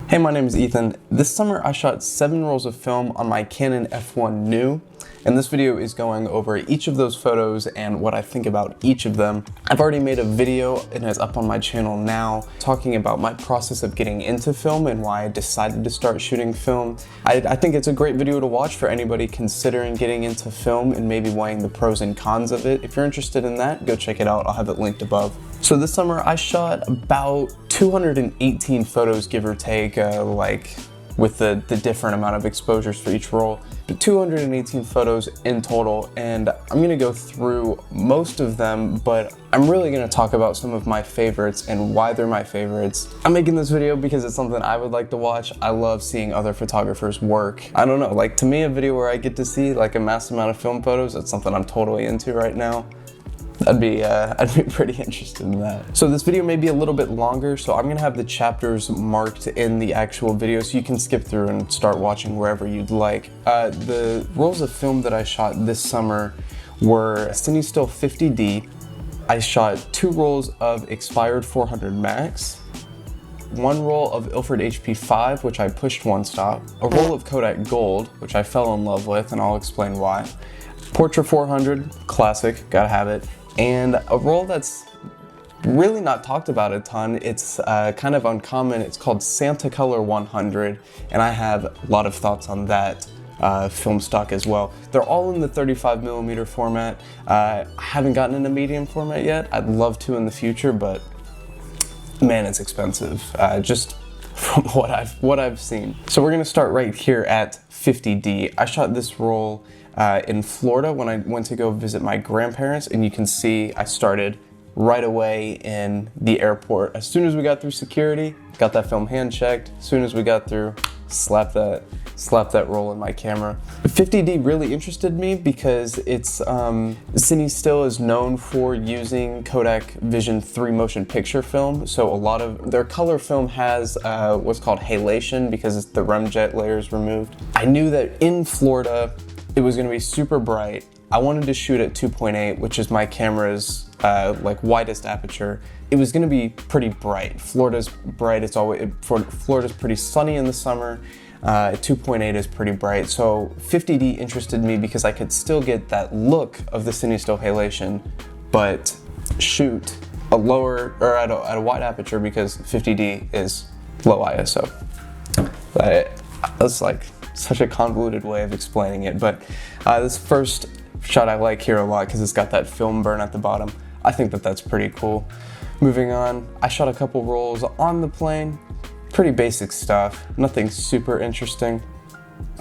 Hey, my name is Ethan. This summer I shot 7 rolls of film on my Canon F1 New, and this video is going over each of those photos and what I think about each of them. I've already made a video and it's up on my channel now talking about my process of getting into film and why I decided to start shooting film. I think it's a great video to watch for anybody considering getting into film and maybe weighing the pros and cons of it. If you're interested in that, go check it out. I'll have it linked above. So this summer I shot about 218 photos, give or take, with the different amount of exposures for each roll. But 218 photos in total, and I'm gonna go through most of them, but I'm really gonna talk about some of my favorites and why they're my favorites. I'm making this video because it's something I would like to watch. I love seeing other photographers work. I don't know, like to me, a video where I get to see like a mass amount of film photos, that's something I'm totally into right now. I'd be pretty interested in that. So this video may be a little bit longer, so I'm gonna have the chapters marked in the actual video so you can skip through and start watching wherever you'd like. The rolls of film that I shot this summer were Cinestill 50D. I shot 2 rolls of expired 400 Max, 1 roll of Ilford HP5, which I pushed 1 stop, a roll of Kodak Gold, which I fell in love with, and I'll explain why, Portra 400, classic, gotta have it, and a roll that's really not talked about a ton. It's kind of uncommon. It's called Santa Color 100, and I have a lot of thoughts on that film stock as well. They're all in the 35mm format. I haven't gotten in a medium format yet. I'd love to in the future, but man, it's expensive. Just from what I've seen. So we're gonna start right here at 50D. I shot this roll in Florida when I went to go visit my grandparents, and you can see I started right away in the airport. As soon as we got through security, got that film hand checked. As soon as we got through, slapped that roll in my camera. 50D really interested me because it's Cinestill is known for using Kodak Vision 3 motion picture film, so a lot of their color film has what's called halation because the remjet layer is removed. I knew that in Florida it was gonna be super bright. I wanted to shoot at 2.8, which is my camera's widest aperture. It was gonna be pretty bright. Florida's bright, Florida's pretty sunny in the summer. 2.8 is pretty bright. So 50D interested me because I could still get that look of the Cinestill halation, but shoot a lower, or at a wide aperture because 50D is low ISO. That's like such a convoluted way of explaining it, but this first shot I like here a lot because it's got that film burn at the bottom. I think that that's pretty cool. Moving on, I shot a couple rolls on the plane. Pretty basic stuff, nothing super interesting,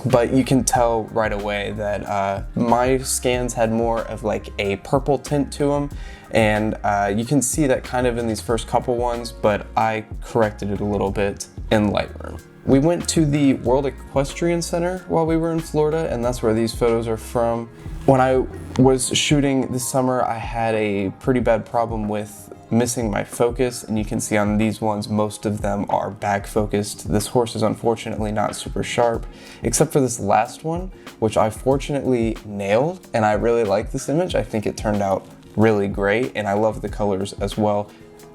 but you can tell right away that my scans had more of like a purple tint to them, and you can see that kind of in these first couple ones, but I corrected it a little bit in Lightroom. We went to the World Equestrian Center while we were in Florida, and that's where these photos are from. When I was shooting this summer, I had a pretty bad problem with missing my focus, and you can see on these ones, most of them are back focused. This horse is unfortunately not super sharp, except for this last one, which I fortunately nailed, and I really like this image. I think it turned out really great, and I love the colors as well.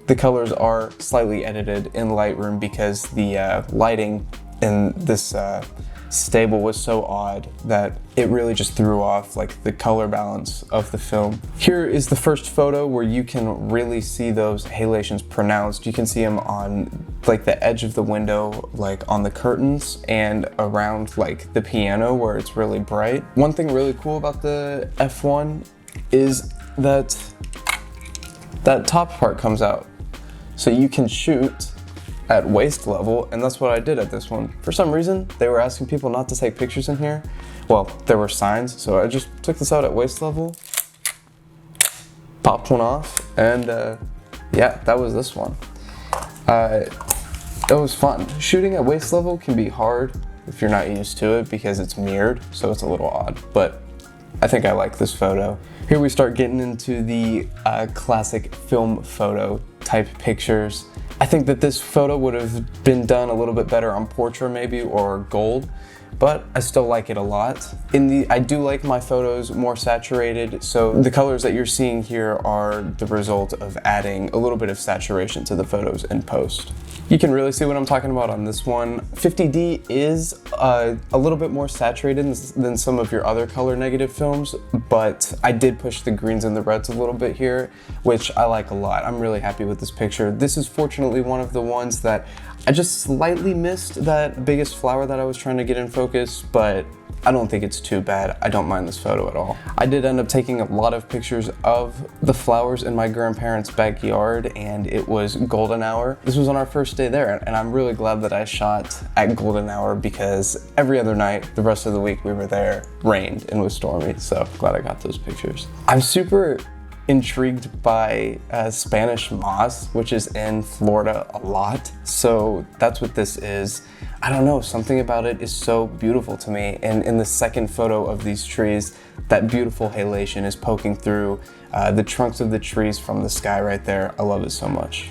The colors are slightly edited in Lightroom because the lighting in this stable was so odd that it really just threw off like the color balance of the film. Here is the first photo where you can really see those halations pronounced. You can see them on like the edge of the window, like on the curtains and around like the piano where it's really bright. One thing really cool about the F1 is that that top part comes out. So you can shoot at waist level, and that's what I did at this one. For some reason, they were asking people not to take pictures in here. Well, there were signs, so I just took this out at waist level, popped one off, and yeah, that was this one. It was fun. Shooting at waist level can be hard if you're not used to it because it's mirrored, so it's a little odd, but I think I like this photo. Here we start getting into the classic film photo type pictures. I think that this photo would have been done a little bit better on Portra maybe, or Gold, but I still like it a lot. I do like my photos more saturated, so the colors that you're seeing here are the result of adding a little bit of saturation to the photos in post. You can really see what I'm talking about on this one. 50D is a little bit more saturated than some of your other color negative films, but I did push the greens and the reds a little bit here, which I like a lot. I'm really happy with this picture. This is fortunately one of the ones that I just slightly missed that biggest flower that I was trying to get in focus, but I don't think it's too bad. I don't mind this photo at all. I did end up taking a lot of pictures of the flowers in my grandparents' backyard, and it was golden hour. This was on our first day there, and I'm really glad that I shot at golden hour because every other night, the rest of the week we were there, rained and was stormy, so glad I got those pictures. I'm super intrigued by Spanish moss, which is in Florida a lot. So that's what this is. I don't know, something about it is so beautiful to me. And in the second photo of these trees, that beautiful halation is poking through the trunks of the trees from the sky right there. I love it so much.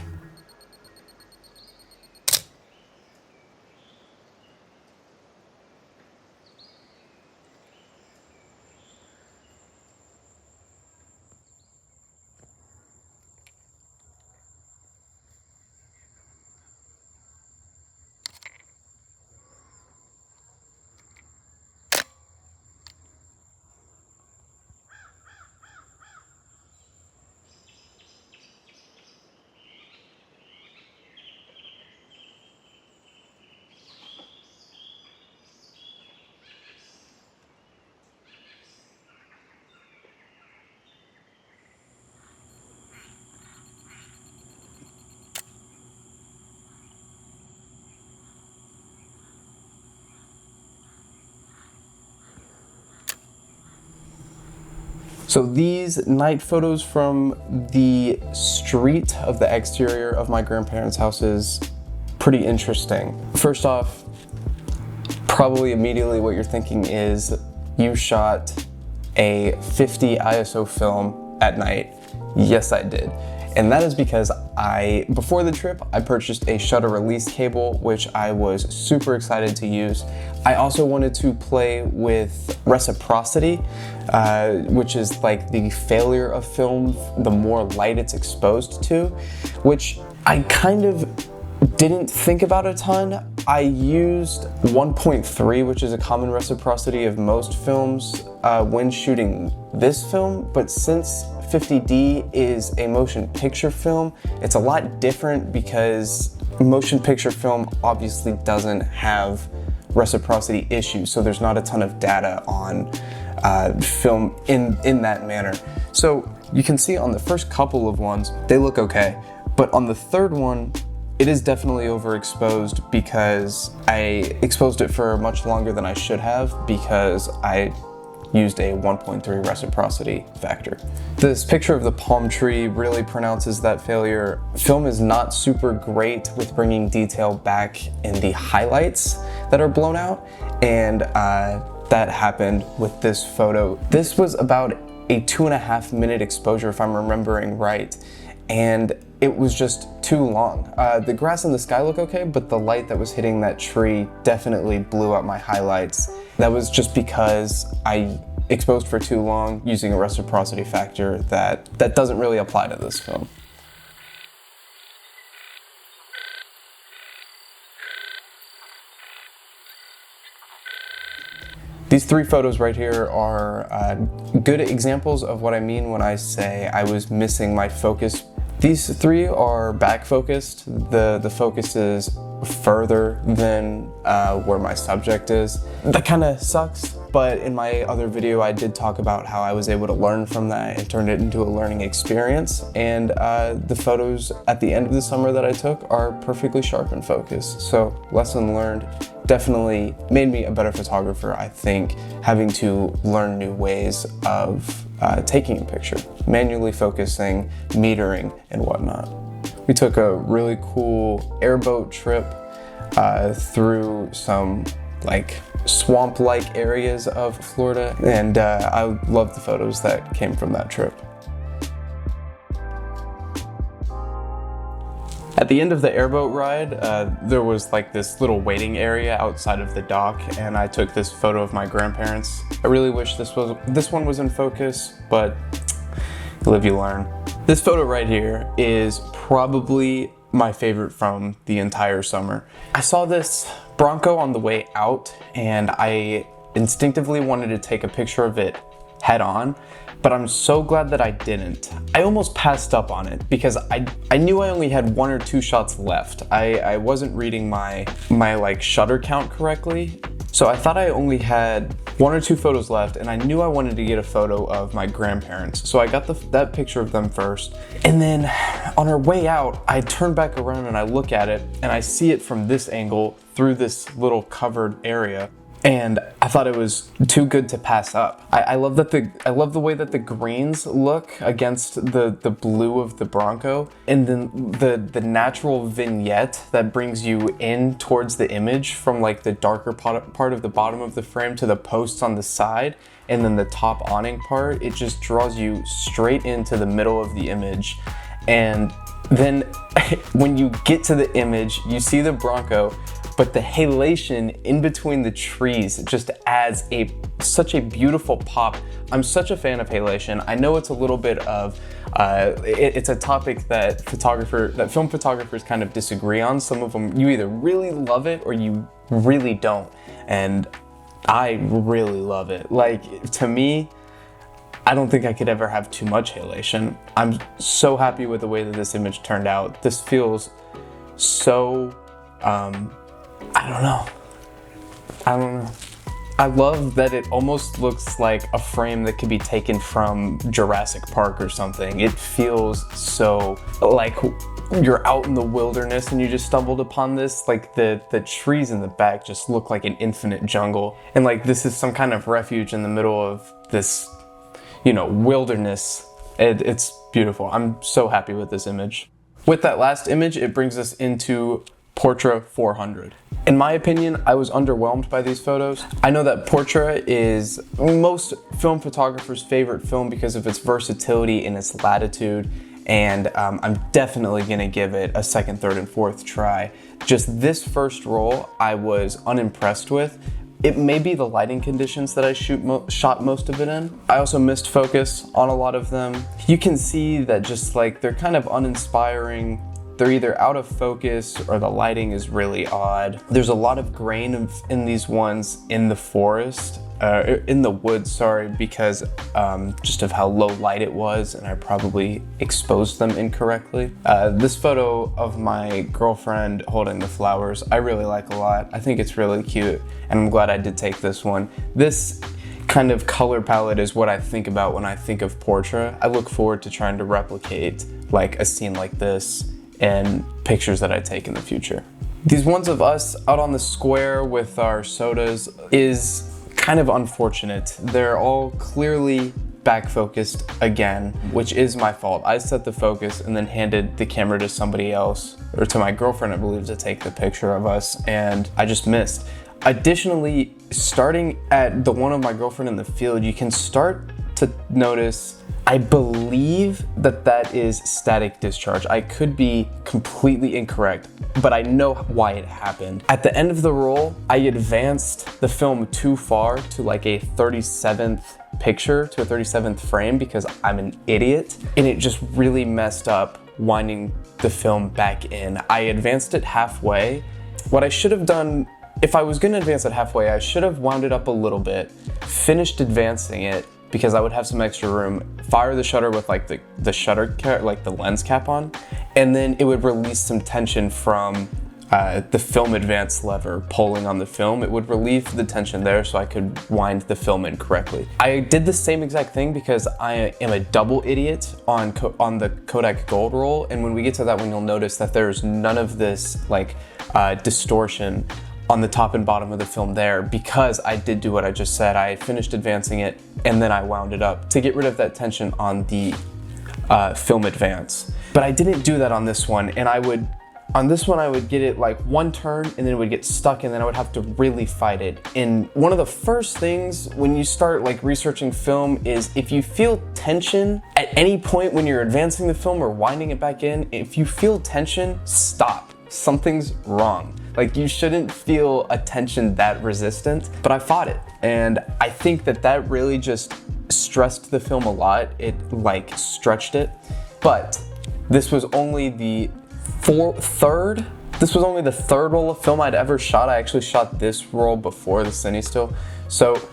So these night photos from the street of the exterior of my grandparents' house is pretty interesting. First off, probably immediately what you're thinking is you shot a 50 ISO film at night. Yes, I did. And that is because before the trip, I purchased a shutter release cable, which I was super excited to use. I also wanted to play with reciprocity, which is like the failure of film, the more light it's exposed to, which I kind of didn't think about a ton. I used 1.3, which is a common reciprocity of most films when shooting this film, but since 50D is a motion picture film, it's a lot different because motion picture film obviously doesn't have reciprocity issues, so there's not a ton of data on film in that manner. So you can see on the first couple of ones, they look okay, but on the third one, it is definitely overexposed because I exposed it for much longer than I should have because I used a 1.3 reciprocity factor. This picture of the palm tree really pronounces that failure. Film is not super great with bringing detail back in the highlights that are blown out, and that happened with this photo. This was about a 2.5 minute exposure, if I'm remembering right, and it was just too long. The grass and the sky look okay, but the light that was hitting that tree definitely blew out my highlights. That was just because I exposed for too long using a reciprocity factor that doesn't really apply to this film. These three photos right here are good examples of what I mean when I say I was missing my focus. These three are back focused. The focus is further than where my subject is. That kind of sucks, but in my other video I did talk about how I was able to learn from that and turn it into a learning experience, and the photos at the end of the summer that I took are perfectly sharp in focus. So lesson learned. Definitely made me a better photographer, I think, having to learn new ways of taking a picture, manually focusing, metering, and whatnot. We took a really cool airboat trip through some like swamp-like areas of Florida, and I love the photos that came from that trip. At the end of the airboat ride, there was like this little waiting area outside of the dock, and I took this photo of my grandparents. I really wish this one was in focus, but live you learn. This photo right here is probably my favorite from the entire summer. I saw this Bronco on the way out and I instinctively wanted to take a picture of it head on, but I'm so glad that I didn't. I almost passed up on it because I knew I only had 1 or 2 shots left. I wasn't reading my like shutter count correctly. So I thought I only had 1 or 2 photos left, and I knew I wanted to get a photo of my grandparents. So I got that picture of them first. And then on our way out, I turn back around and I look at it and I see it from this angle through this little covered area. And I thought it was too good to pass up. I love the way that the greens look against the blue of the Bronco, and then the natural vignette that brings you in towards the image from like the darker part of the bottom of the frame to the posts on the side, and then the top awning part. It just draws you straight into the middle of the image. And then when you get to the image, you see the Bronco, but the halation in between the trees just adds such a beautiful pop. I'm such a fan of halation. I know it's a little bit of, it's a topic that film photographers kind of disagree on. Some of them, you either really love it or you really don't. And I really love it. Like, to me, I don't think I could ever have too much halation. I'm so happy with the way that this image turned out. This feels so, I don't know. I love that it almost looks like a frame that could be taken from Jurassic Park or something. It feels so like you're out in the wilderness and you just stumbled upon this. Like the trees in the back just look like an infinite jungle. And like this is some kind of refuge in the middle of this, you know, wilderness. It's beautiful. I'm so happy with this image. With that last image, it brings us into Portra 400. In my opinion, I was underwhelmed by these photos. I know that Portra is most film photographers' favorite film because of its versatility and its latitude, and I'm definitely gonna give it a second, third, and fourth try. Just this first roll, I was unimpressed with. It may be the lighting conditions that I shot most of it in. I also missed focus on a lot of them. You can see that just like they're kind of uninspiring. They're either out of focus or the lighting is really odd. There's a lot of grain in these ones in the forest, in the woods, sorry, because just of how low light it was, and I probably exposed them incorrectly. This photo of my girlfriend holding the flowers, I really like a lot. I think it's really cute, and I'm glad I did take this one. This kind of color palette is what I think about when I think of Portra. I look forward to trying to replicate like a scene like this and pictures that I take in the future. These ones of us out on the square with our sodas is kind of unfortunate. They're all clearly back focused again, which is my fault. I set the focus and then handed the camera to somebody else, or to my girlfriend, I believe, to take the picture of us, and I just missed. Additionally, starting at the one of my girlfriend in the field, you can start to notice, I believe that is static discharge. I could be completely incorrect, but I know why it happened. At the end of the roll, I advanced the film too far to like a 37th picture, to a 37th frame, because I'm an idiot, and it just really messed up winding the film back in. I advanced it halfway. What I should have done, if I was gonna advance it halfway, I should have wound it up a little bit, finished advancing it, because I would have some extra room, fire the shutter with like the shutter, like the lens cap on, and then it would release some tension from the film advance lever pulling on the film. It would relieve the tension there so I could wind the film in correctly. I did the same exact thing because I am a double idiot on the Kodak Gold roll, and when we get to that one, you'll notice that there's none of this like distortion on the top and bottom of the film there, because I did do what I just said. I finished advancing it and then I wound it up to get rid of that tension on the film advance. But I didn't do that on this one, and on this one I would get it like one turn and then it would get stuck, and then I would have to really fight it. And one of the first things when you start like researching film is, if you feel tension at any point when you're advancing the film or winding it back in, if you feel tension, stop. Something's wrong. Like, you shouldn't feel a tension that resistant, but I fought it. And I think that really just stressed the film a lot. It like stretched it. But this was only the This was only the third roll of film I'd ever shot. I actually shot this roll before the Cinestill. So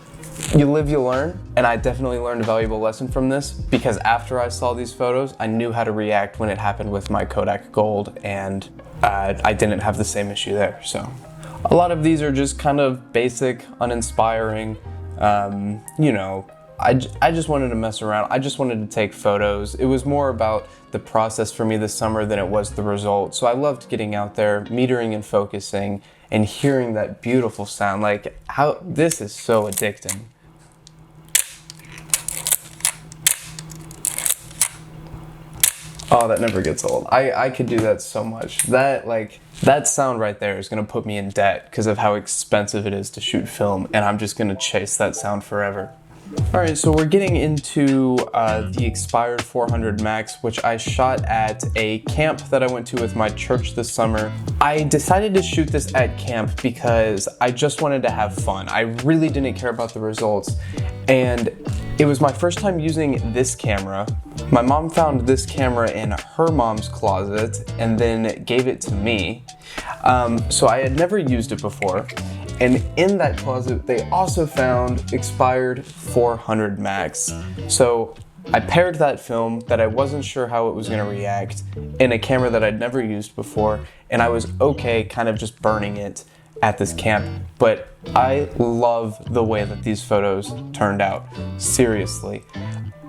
you live, you learn, and I definitely learned a valuable lesson from this because after I saw these photos, I knew how to react when it happened with my Kodak Gold, and I didn't have the same issue there. So a lot of these are just kind of basic, uninspiring, you know, I just wanted to mess around. I just wanted to take photos. It was more about the process for me this summer than it was the result. So I loved getting out there, metering and focusing, and hearing that beautiful sound. Like, how this is so addicting. Oh, that never gets old. I could do that so much. That sound right there is gonna put me in debt because of how expensive it is to shoot film, and I'm just gonna chase that sound forever. All right, so we're getting into the expired 400 Max, which I shot at a camp that I went to with my church this summer. I decided to shoot this at camp because I just wanted to have fun. I really didn't care about the results, and it was my first time using this camera. My mom found this camera in her mom's closet and then gave it to me. So I had never used it before. And in that closet, they also found expired 400 Max. So I paired that film that I wasn't sure how it was gonna react in a camera that I'd never used before, and I was okay kind of just burning it at this camp. But I love the way that these photos turned out, seriously.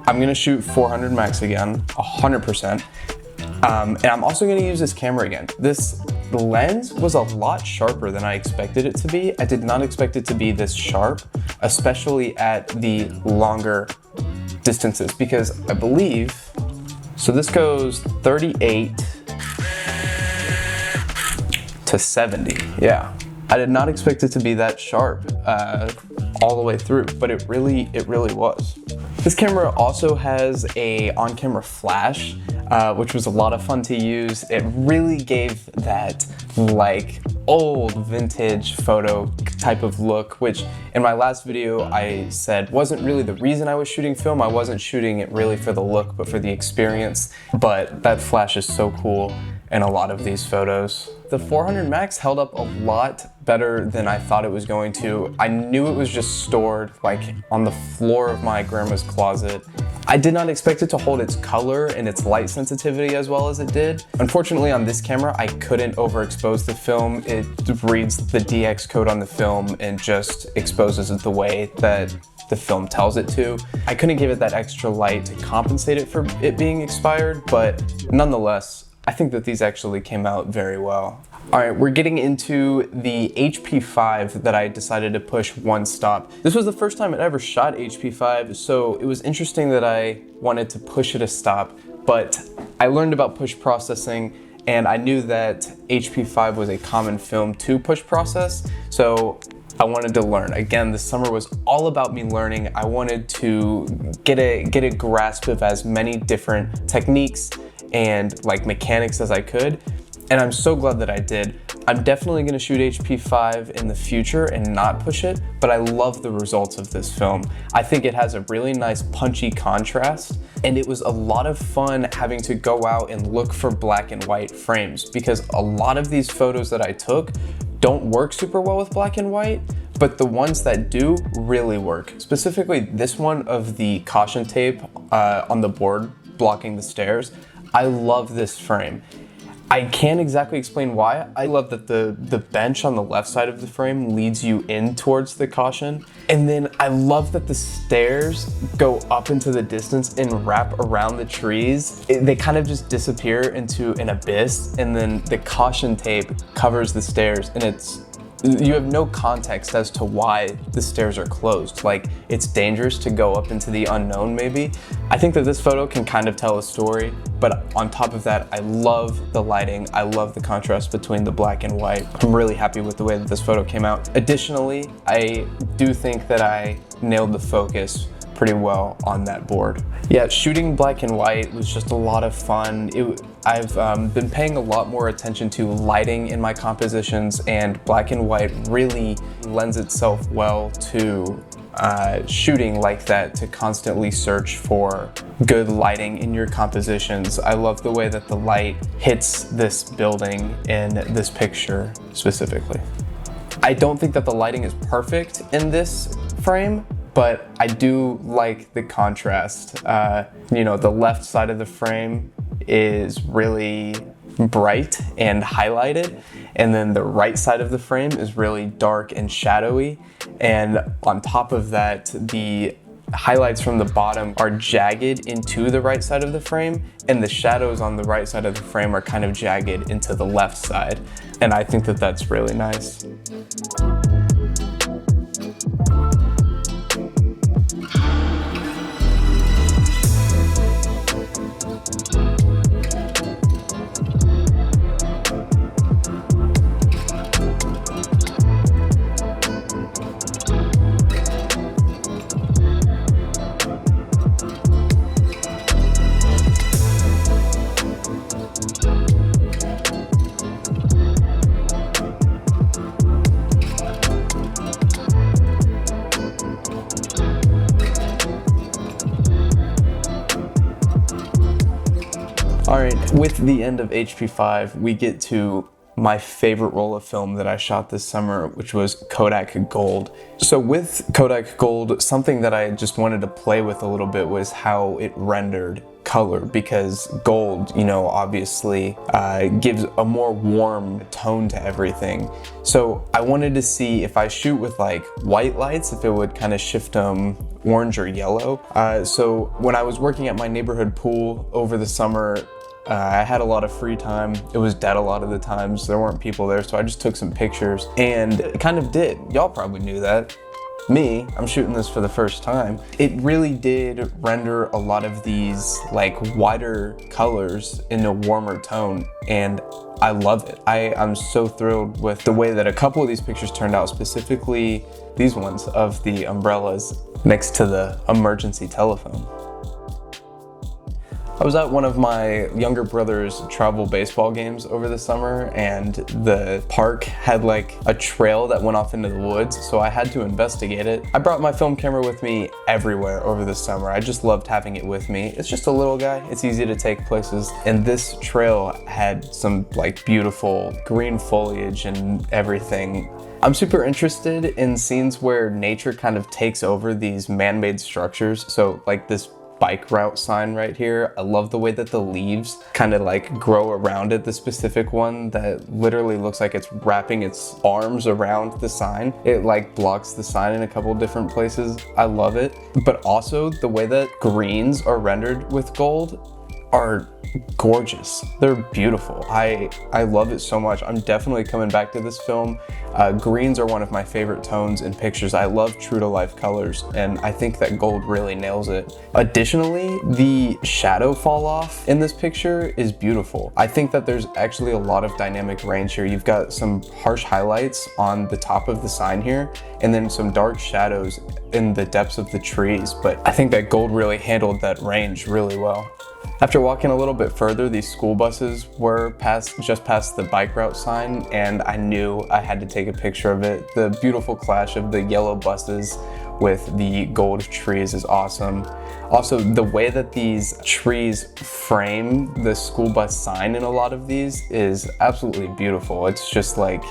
I'm gonna shoot 400 Max again, 100%. And I'm also gonna use this camera again. The lens was a lot sharper than I expected it to be. I did not expect it to be this sharp, especially at the longer distances, because I believe, so this goes 38 to 70, yeah. I did not expect it to be that sharp all the way through, but it really was. This camera also has a on-camera flash, which was a lot of fun to use. It really gave that like old vintage photo type of look, which in my last video I said wasn't really the reason I was shooting film. I wasn't shooting it really for the look, but for the experience. But that flash is so cool in a lot of these photos. The 400 Max held up a lot better than I thought it was going to. I knew it was just stored like on the floor of my grandma's closet. I did not expect it to hold its color and its light sensitivity as well as it did. Unfortunately on this camera, I couldn't overexpose the film. It reads the DX code on the film and just exposes it the way that the film tells it to. I couldn't give it that extra light to compensate it for it being expired, but nonetheless, I think that these actually came out very well. All right, we're getting into the HP5 that I decided to push one stop. This was the first time I'd ever shot HP5, so it was interesting that I wanted to push it a stop, but I learned about push processing and I knew that HP5 was a common film to push process, so I wanted to learn. Again, this summer was all about me learning. I wanted to get a grasp of as many different techniques and like mechanics as I could, and I'm so glad that I did. I'm definitely gonna shoot HP5 in the future and not push it, but I love the results of this film. I think it has a really nice punchy contrast, and it was a lot of fun having to go out and look for black and white frames because a lot of these photos that I took don't work super well with black and white, but the ones that do really work. Specifically this one of the caution tape on the board blocking the stairs. I love this frame. I can't exactly explain why. I love that the bench on the left side of the frame leads you in towards the caution. And then I love that the stairs go up into the distance and wrap around the trees. They kind of just disappear into an abyss, and then the caution tape covers the stairs, and you have no context as to why the stairs are closed. Like, it's dangerous to go up into the unknown maybe. I think that this photo can kind of tell a story, but on top of that, I love the lighting. I love the contrast between the black and white. I'm really happy with the way that this photo came out. Additionally, I do think that I nailed the focus pretty well on that board. Yeah, shooting black and white was just a lot of fun. I've been paying a lot more attention to lighting in my compositions, and black and white really lends itself well to shooting like that to constantly search for good lighting in your compositions. I love the way that the light hits this building in this picture specifically. I don't think that the lighting is perfect in this frame, but I do like the contrast. You know, the left side of the frame is really bright and highlighted, and then the right side of the frame is really dark and shadowy, and on top of that, the highlights from the bottom are jagged into the right side of the frame, and the shadows on the right side of the frame are kind of jagged into the left side, and I think that that's really nice. All right, with the end of HP5, we get to my favorite roll of film that I shot this summer, which was Kodak Gold. So with Kodak Gold, something that I just wanted to play with a little bit was how it rendered color, because gold, you know, obviously gives a more warm tone to everything. So I wanted to see if I shoot with like white lights, if it would kind of shift them orange or yellow. So when I was working at my neighborhood pool over the summer, I had a lot of free time. It was dead a lot of the times. There weren't people there, so I just took some pictures, and it kind of did. Y'all probably knew that. Me, I'm shooting this for the first time. It really did render a lot of these like wider colors in a warmer tone, and I love it. I'm so thrilled with the way that a couple of these pictures turned out, specifically these ones of the umbrellas next to the emergency telephone. I was at one of my younger brother's travel baseball games over the summer, and the park had like a trail that went off into the woods, so I had to investigate it. I brought my film camera with me everywhere over the summer. I just loved having it with me. It's just a little guy, it's easy to take places, and this trail had some like beautiful green foliage and everything. I'm super interested in scenes where nature kind of takes over these man-made structures, so like this bike route sign right here. I love the way that the leaves kind of like grow around it. The specific one that literally looks like it's wrapping its arms around the sign. It like blocks the sign in a couple different places. I love it. But also the way that greens are rendered with gold are gorgeous. They're beautiful. I love it so much. I'm definitely coming back to this film. Greens are one of my favorite tones in pictures. I love true to life colors, and I think that gold really nails it. Additionally, the shadow fall off in this picture is beautiful. I think that there's actually a lot of dynamic range here. You've got some harsh highlights on the top of the sign here, and then some dark shadows in the depths of the trees, but I think that gold really handled that range really well. After walking a little bit further, these school buses were just past the bike route sign, and I knew I had to take a picture of it. The beautiful clash of the yellow buses with the gold trees is awesome. Also, the way that these trees frame the school bus sign in a lot of these is absolutely beautiful. It's just like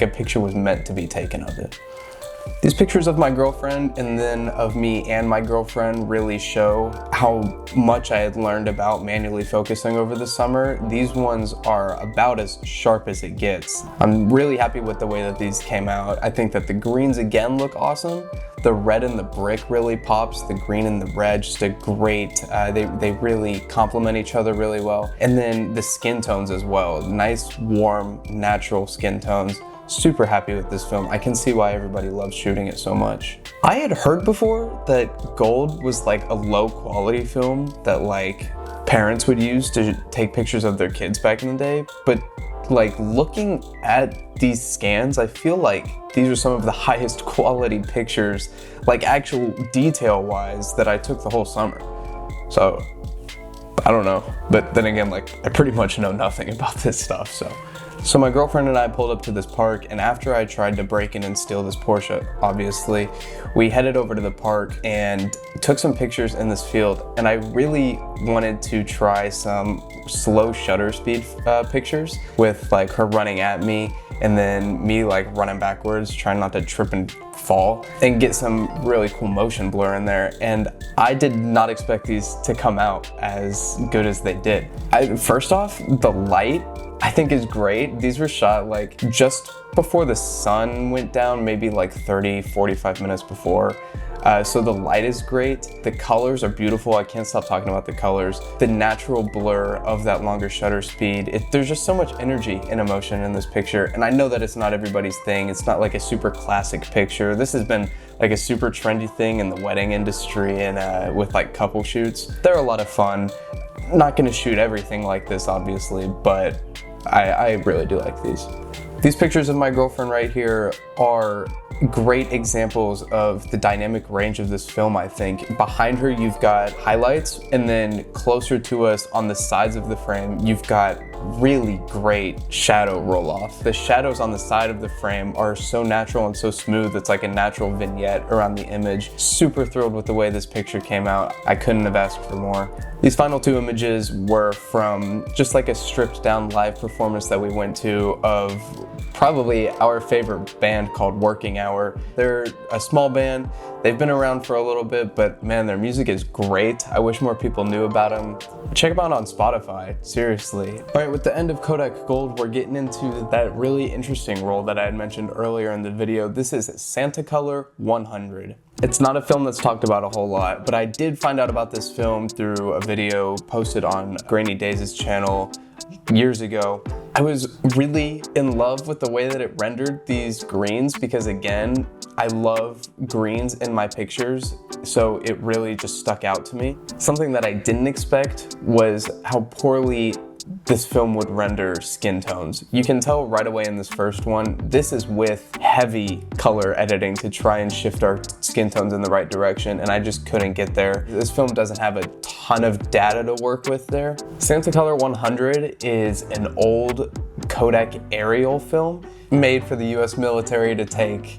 a picture was meant to be taken of it. These pictures of my girlfriend and then of me and my girlfriend really show how much I had learned about manually focusing over the summer. These ones are about as sharp as it gets. I'm really happy with the way that these came out. I think that the greens again look awesome. The red and the brick really pops. The green and the red just a great, they really complement each other really well. And then the skin tones as well. Nice, warm, natural skin tones. Super happy with this film. I can see why everybody loves shooting it so much. I had heard before that gold was like a low quality film that like parents would use to take pictures of their kids back in the day, but like looking at these scans, I feel like these are some of the highest quality pictures, like actual detail wise, that I took the whole summer. So I don't know, but then again, like I pretty much know nothing about this stuff, so So my girlfriend and I pulled up to this park, and after I tried to break in and steal this Porsche, obviously, we headed over to the park and took some pictures in this field, and I really wanted to try some slow shutter speed pictures with like her running at me and then me like running backwards, trying not to trip and fall, and get some really cool motion blur in there. And I did not expect these to come out as good as they did. First off, the light I think is great. These were shot like just before the sun went down, maybe like 30-45 minutes before. So the light is great. The colors are beautiful. I can't stop talking about the colors. The natural blur of that longer shutter speed. There's just so much energy and emotion in this picture. And I know that it's not everybody's thing. It's not like a super classic picture. This has been like a super trendy thing in the wedding industry and with like couple shoots. They're a lot of fun. Not gonna shoot everything like this, obviously, but I really do like these. These pictures of my girlfriend right here are great examples of the dynamic range of this film, I think. Behind her, you've got highlights, and then closer to us on the sides of the frame, you've got really great shadow roll off. The shadows on the side of the frame are so natural and so smooth. It's like a natural vignette around the image. Super thrilled with the way this picture came out. I couldn't have asked for more. These final two images were from just like a stripped down live performance that we went to of probably our favorite band called Working Hour. They're a small band. They've been around for a little bit, but man, their music is great. I wish more people knew about them. Check them out on Spotify, seriously. All right, with the end of Kodak Gold, we're getting into that really interesting roll that I had mentioned earlier in the video. This is Cinestill 100. It's not a film that's talked about a whole lot, but I did find out about this film through a video posted on Grainy Days' channel years ago. I was really in love with the way that it rendered these greens because, again, I love greens in my pictures, so it really just stuck out to me. Something that I didn't expect was how poorly this film would render skin tones. You can tell right away in this first one, this is with heavy color editing to try and shift our skin tones in the right direction, and I just couldn't get there. This film doesn't have a ton of data to work with there. Cinestill 100 is an old Kodak aerial film made for the US military to take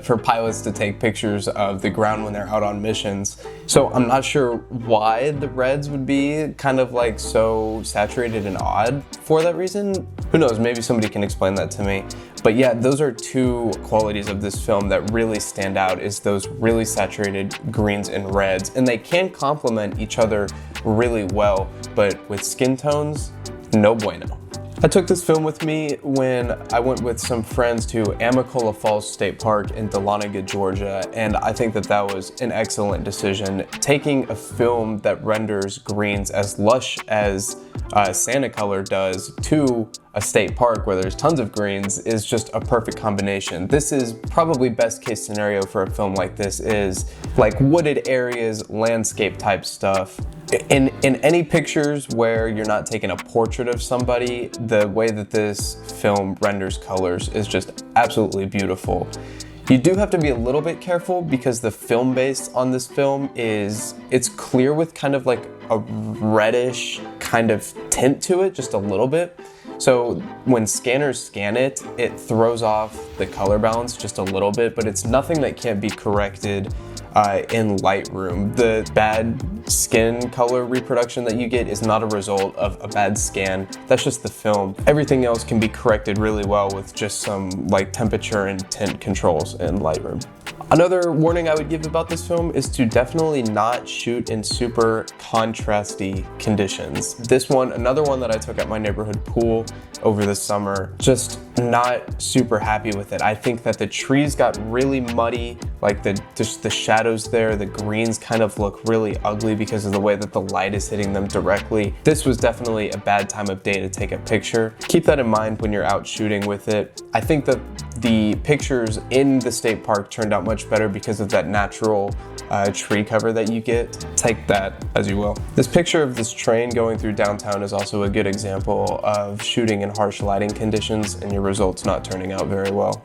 for pilots to take pictures of the ground when they're out on missions. So I'm not sure why the reds would be kind of like so saturated and odd for that reason. Who knows, maybe somebody can explain that to me. But yeah, those are two qualities of this film that really stand out, is those really saturated greens and reds. And they can complement each other really well, but with skin tones, no bueno. I took this film with me when I went with some friends to Amicalola Falls State Park in Dahlonega, Georgia, and I think that that was an excellent decision. Taking a film that renders greens as lush as Cinestill does to a state park where there's tons of greens is just a perfect combination. This is probably best case scenario for a film like this, is like wooded areas, landscape type stuff. In any pictures where you're not taking a portrait of somebody, the way that this film renders colors is just absolutely beautiful. You do have to be a little bit careful because the film base on this film it's clear with kind of like a reddish kind of tint to it, just a little bit. So when scanners scan it, it throws off the color balance just a little bit, but it's nothing that can't be corrected in Lightroom. The bad skin color reproduction that you get is not a result of a bad scan. That's just the film. Everything else can be corrected really well with just some like temperature and tint controls in Lightroom. Another warning I would give about this film is to definitely not shoot in super contrasty conditions. This one, another one that I took at my neighborhood pool over the summer, just not super happy with it. I think that the trees got really muddy, like just the shadows there, the greens kind of look really ugly because of the way that the light is hitting them directly. This was definitely a bad time of day to take a picture. Keep that in mind when you're out shooting with it. I think that the pictures in the state park turned out much better because of that natural tree cover that you get. Take that as you will. This picture of this train going through downtown is also a good example of shooting in harsh lighting conditions and your results not turning out very well.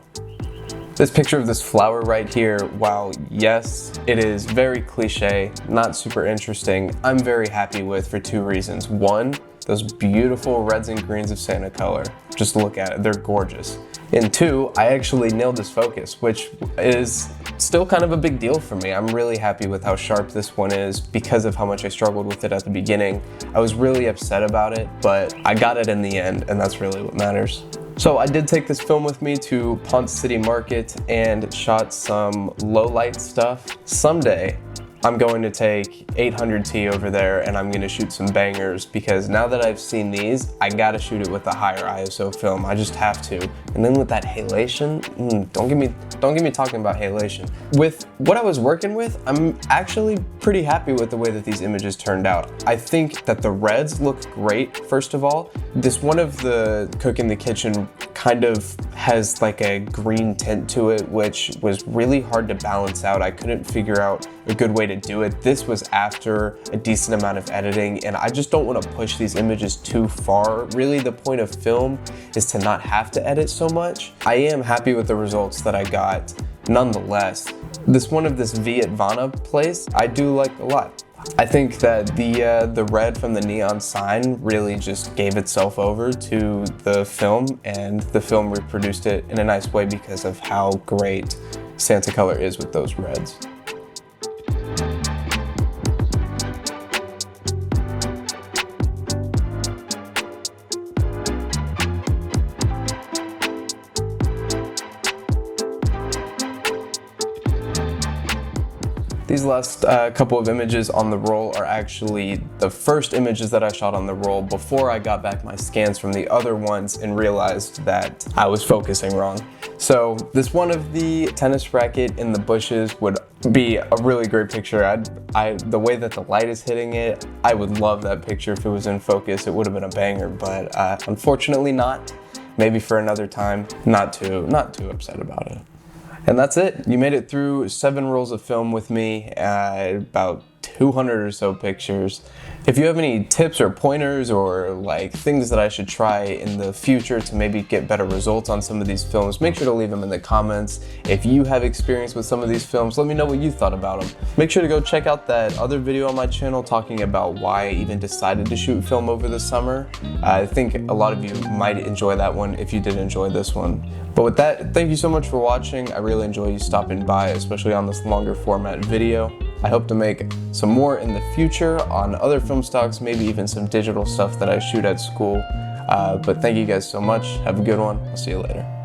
This picture of this flower right here, while yes, it is very cliche, not super interesting, I'm very happy with for two reasons. One, those beautiful reds and greens of Santacolor. Just look at it, they're gorgeous. And 2, I actually nailed this focus, which is still kind of a big deal for me. I'm really happy with how sharp this one is because of how much I struggled with it at the beginning. I was really upset about it, but I got it in the end, and that's really what matters. So I did take this film with me to Ponce City Market and shot some low light stuff. Someday, I'm going to take 800T over there and I'm gonna shoot some bangers, because now that I've seen these, I gotta shoot it with a higher ISO film. I just have to. And then with that halation, don't get me talking about halation. With what I was working with, I'm actually pretty happy with the way that these images turned out. I think that the reds look great, first of all. This one of the cook in the kitchen kind of has like a green tint to it, which was really hard to balance out. I couldn't figure out a good way to do it. This was after a decent amount of editing, and I just don't want to push these images too far. Really, the point of film is to not have to edit so much. I am happy with the results that I got nonetheless. This one of this Vana place, I do like a lot. I think that the red from the neon sign really just gave itself over to the film, and the film reproduced it in a nice way because of how great Santacolor is with those reds. These last couple of images on the roll are actually the first images that I shot on the roll before I got back my scans from the other ones and realized that I was focusing wrong. So this one of the tennis racket in the bushes would be a really great picture. The way that the light is hitting it, I would love that picture if it was in focus. It would have been a banger, but unfortunately not. Maybe for another time. Not too upset about it. And that's it. You made it through 7 rolls of film with me, about 200 or so pictures. If you have any tips or pointers or like things that I should try in the future to maybe get better results on some of these films, make sure to leave them in the comments. If you have experience with some of these films, let me know what you thought about them. Make sure to go check out that other video on my channel talking about why I even decided to shoot film over the summer. I think a lot of you might enjoy that one if you did enjoy this one. But with that, thank you so much for watching. I really enjoy you stopping by, especially on this longer format video. I hope to make some more in the future on other film stocks, maybe even some digital stuff that I shoot at school. But thank you guys so much. Have a good one. I'll see you later.